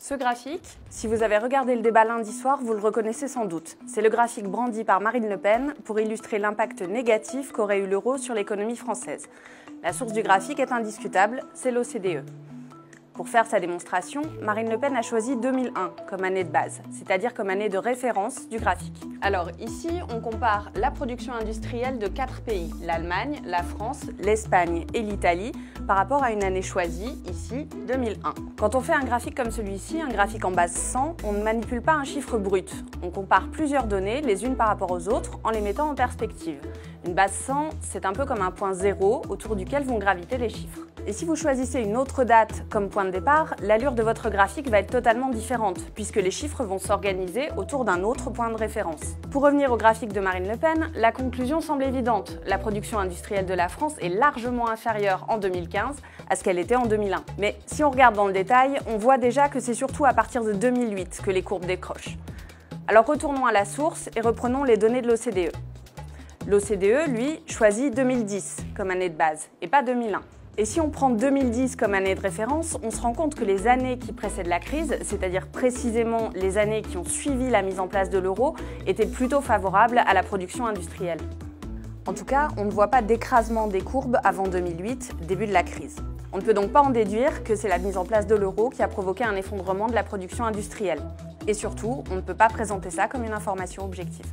Ce graphique, si vous avez regardé le débat lundi soir, vous le reconnaissez sans doute. C'est le graphique brandi par Marine Le Pen pour illustrer l'impact négatif qu'aurait eu l'euro sur l'économie française. La source du graphique est indiscutable, c'est l'OCDE. Pour faire sa démonstration, Marine Le Pen a choisi 2001 comme année de base, c'est-à-dire comme année de référence du graphique. Alors ici, on compare la production industrielle de 4 pays, l'Allemagne, la France, l'Espagne et l'Italie, par rapport à une année choisie, ici 2001. Quand on fait un graphique comme celui-ci, un graphique en base 100, on ne manipule pas un chiffre brut. On compare plusieurs données, les unes par rapport aux autres, en les mettant en perspective. Une base 100, c'est un peu comme un point zéro autour duquel vont graviter les chiffres. Et si vous choisissez une autre date comme point de départ, l'allure de votre graphique va être totalement différente, puisque les chiffres vont s'organiser autour d'un autre point de référence. Pour revenir au graphique de Marine Le Pen, la conclusion semble évidente. La production industrielle de la France est largement inférieure en 2015 à ce qu'elle était en 2001. Mais si on regarde dans le détail, on voit déjà que c'est surtout à partir de 2008 que les courbes décrochent. Alors retournons à la source et reprenons les données de l'OCDE. L'OCDE, lui, choisit 2010 comme année de base, et pas 2001. Et si on prend 2010 comme année de référence, on se rend compte que les années qui précèdent la crise, c'est-à-dire précisément les années qui ont suivi la mise en place de l'euro, étaient plutôt favorables à la production industrielle. En tout cas, on ne voit pas d'écrasement des courbes avant 2008, début de la crise. On ne peut donc pas en déduire que c'est la mise en place de l'euro qui a provoqué un effondrement de la production industrielle. Et surtout, on ne peut pas présenter ça comme une information objective.